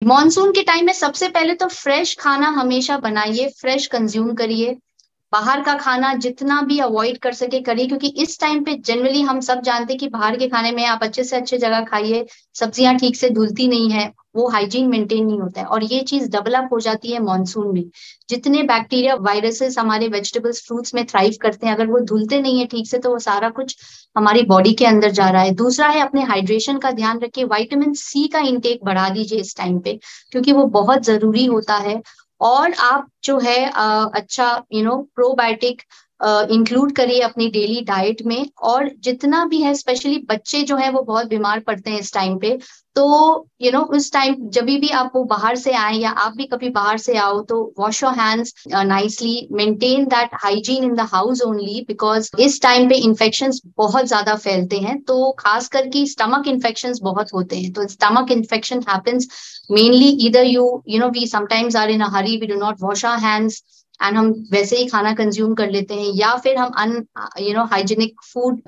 Monsoon के time में सबसे पहले तो फ्रेश खाना हमेशा बनाइए, फ्रेश कंज्यूम करिए। बाहर का खाना जितना भी अवॉइड कर सके करिए, क्योंकि इस टाइम पे जनरली हम सब जानते हैं कि बाहर के खाने में आप अच्छे से अच्छे जगह खाइए, सब्जियां ठीक से धुलती नहीं है, वो हाइजीन मेंटेन नहीं होता है, और ये चीज डेवलप हो जाती है मॉनसून में। जितने बैक्टीरिया वायरसेस हमारे वेजिटेबल्स फ्रूट्स में थ्राइव करते हैं, अगर वो धुलते नहीं है ठीक से तो वो सारा कुछ हमारी बॉडी के अंदर जा रहा है। दूसरा है, अपने हाइड्रेशन का ध्यान रखिए, विटामिन सी का इंटेक बढ़ा दीजिए इस टाइम पे, क्योंकि वो बहुत जरूरी होता है। और आप जो है अच्छा प्रोबायोटिक इंक्लूड करिए अपनी डेली डाइट में। और जितना भी है, स्पेशली बच्चे जो है वो बहुत बीमार पड़ते हैं इस टाइम पे। तो उस टाइम जब भी आप वो बाहर से आए या आप भी कभी बाहर से आओ, तो wash your hands nicely, maintain that hygiene in the house only, because इस टाइम पे इन्फेक्शंस बहुत ज्यादा फैलते हैं, तो खास करके स्टमक इन्फेक्शंस बहुत होते हैं। तो stomach infection happens mainly either we sometimes are in a hurry, we do not wash our hands, and हम वैसे ही खाना कंज्यूम कर लेते हैं, या फिर हम हाइजीनिक फूड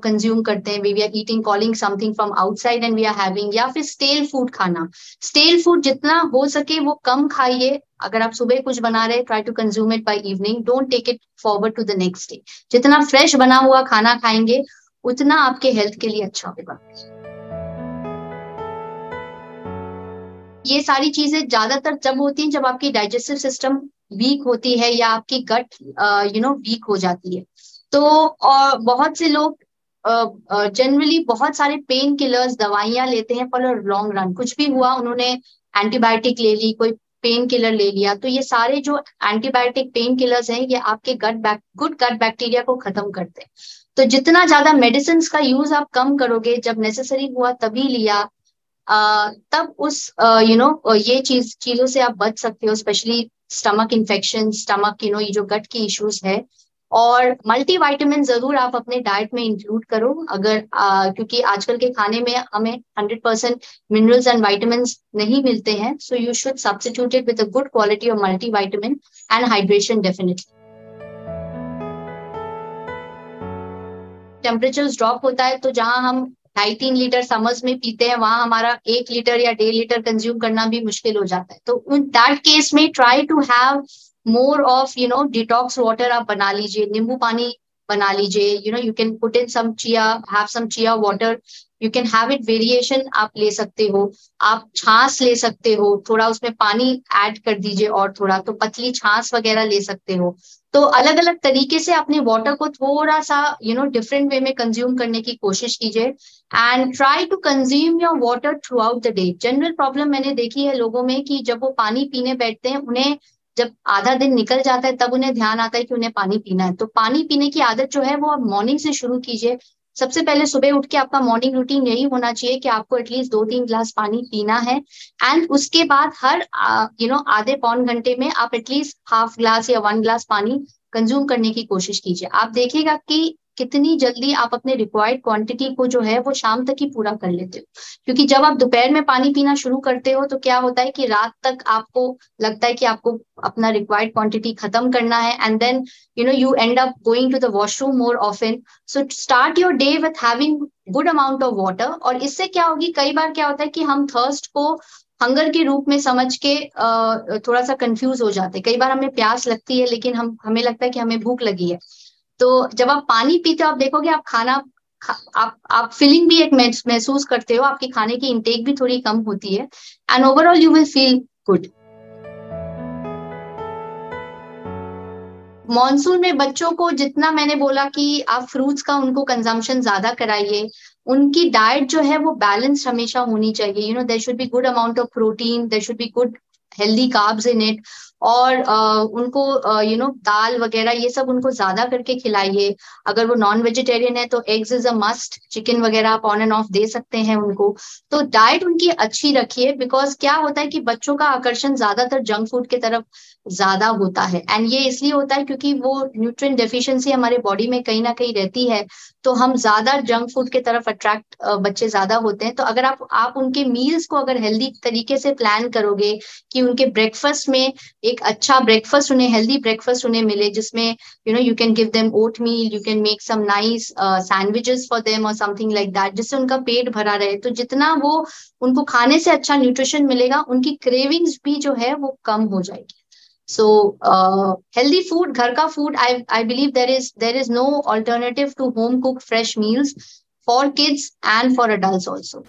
कंज्यूम करते हैं, we are eating calling something from outside and we are having, या फिर स्टेल फूड खाना। स्टेल फूड जितना हो सके वो कम खाइए। अगर आप सुबह कुछ बना रहे, try to consume it by evening, don't take it forward to the next day. जितना फ्रेश बना हुआ खाना खाएंगे उतना आपके हेल्थ के लिए अच्छा होगा। ये सारी चीजें ज्यादातर जब होती हैं जब आपकी डाइजेस्टिव सिस्टम वीक होती है या आपकी गट वीक हो जाती है। तो और बहुत से लोग जनरली बहुत सारे पेन किलर्स दवाइयां लेते हैं फॉर लॉन्ग रन, कुछ भी हुआ उन्होंने एंटीबायोटिक ले ली, कोई पेन किलर ले लिया, तो ये सारे जो एंटीबायोटिक पेन किलर्स हैं ये आपके गुड गट बैक्टीरिया को खत्म करते हैं। तो जितना ज्यादा मेडिसिन का यूज आप कम करोगे, जब नेसेसरी हुआ तभी लिया, तब उस ये चीजों से आप बच सकते हो, स्पेशली स्टमक इन्फेक्शन, स्टमक ये जो गट की इश्यूज है। और मल्टीविटामिन जरूर आप अपने डाइट में इंक्लूड करो, अगर क्योंकि आजकल के खाने में हमें 100% मिनरल्स एंड विटामिन नहीं मिलते हैं, so you should substitute it with a good quality of multivitamin and hydration definitely. Temperature drop होता है, तो जहां हम 2.5-3 लीटर समर्स में पीते हैं, वहां हमारा 1 लीटर या 1.5 लीटर कंज्यूम करना भी मुश्किल हो जाता है। तो उन दैट केस में try to have more of detox water आप बना लीजिए, नींबू पानी बना लीजिए, you can put in some chia, have some chia water, you can have it variation आप ले सकते हो। आप छाछ ले सकते हो, थोड़ा उसमें पानी ऐड कर दीजिए और थोड़ा तो पतली छाछ वगैरह ले सकते हो। तो अलग अलग तरीके से अपने वाटर को थोड़ा सा डिफरेंट वे में कंज्यूम करने की कोशिश कीजिए, and try to consume your water throughout the day. General problem मैंने देखी है लोगों में कि जब वो पानी पीने बैठते हैं, उन्हें जब आधा दिन निकल जाता है तब उन्हें ध्यान आता है कि उन्हें पानी पीना है। तो पानी पीने की आदत जो है वो आप मॉर्निंग से शुरू कीजिए। सबसे पहले सुबह उठ के आपका मॉर्निंग रूटीन यही होना चाहिए कि आपको एटलीस्ट 2-3 गिलास पानी पीना है, एंड उसके बाद हर आधे पौन घंटे में आप एटलीस्ट हाफ ग्लास या 1 गिलास पानी कंज्यूम करने की कोशिश कीजिए। आप देखिएगा कि कितनी जल्दी आप अपने रिक्वायर्ड क्वांटिटी को जो है वो शाम तक ही पूरा कर लेते हो। क्योंकि जब आप दोपहर में पानी पीना शुरू करते हो तो क्या होता है कि रात तक आपको लगता है कि आपको अपना रिक्वायर्ड क्वांटिटी खत्म करना है, and then you end up going to the washroom more often. So start your day with having good amount of water. और इससे क्या होगी, कई बार क्या होता है कि हम थर्स्ट को हंगर के रूप में समझ के थोड़ा सा कंफ्यूज हो जाते हैं। कई बार हमें प्यास लगती है लेकिन हमें लगता है कि हमें भूख लगी है। तो जब आप पानी पीते हो आप देखोगे आप खाना आप फीलिंग भी एक महसूस करते हो, आपकी खाने की इंटेक भी थोड़ी कम होती है, and overall you will feel good. Monsoon में बच्चों को जितना मैंने बोला कि आप फ्रूट्स का उनको कंजम्पशन ज्यादा कराइए। उनकी डाइट जो है वो बैलेंस हमेशा होनी चाहिए, there should be good amount of protein, there should be good healthy carbs in it. और उनको दाल वगैरह ये सब उनको ज्यादा करके खिलाइए। अगर वो नॉन वेजिटेरियन है तो eggs is a must, chicken वगैरह आप ऑन एंड ऑफ दे सकते हैं उनको। तो डाइट उनकी अच्छी रखिए, बिकॉज क्या होता है कि बच्चों का आकर्षण ज्यादातर जंक फूड की तरफ ज्यादा होता है, एंड ये इसलिए होता है क्योंकि वो न्यूट्रिएंट डेफिशिएंसी हमारे बॉडी में कहीं ना कहीं रहती है। तो हम ज्यादा जंक फूड की तरफ अट्रैक्ट बच्चे ज्यादा होते हैं। तो अगर आप उनके मील्स को अगर हेल्दी तरीके से प्लान करोगे कि उनके ब्रेकफास्ट में एक अच्छा ब्रेकफास्ट उन्हें, हेल्दी ब्रेकफास्ट उन्हें मिले, जिसमें you can give them oatmeal, you can make some nice sandwiches for them और समथिंग लाइक दैट, जिससे उनका पेट भरा रहे। तो जितना वो उनको खाने से अच्छा न्यूट्रिशन मिलेगा, उनकी क्रेविंग्स भी जो है वो कम हो जाएगी। So healthy food, घर का food, I believe there is no alternative to home cooked fresh meals for kids and for adults also.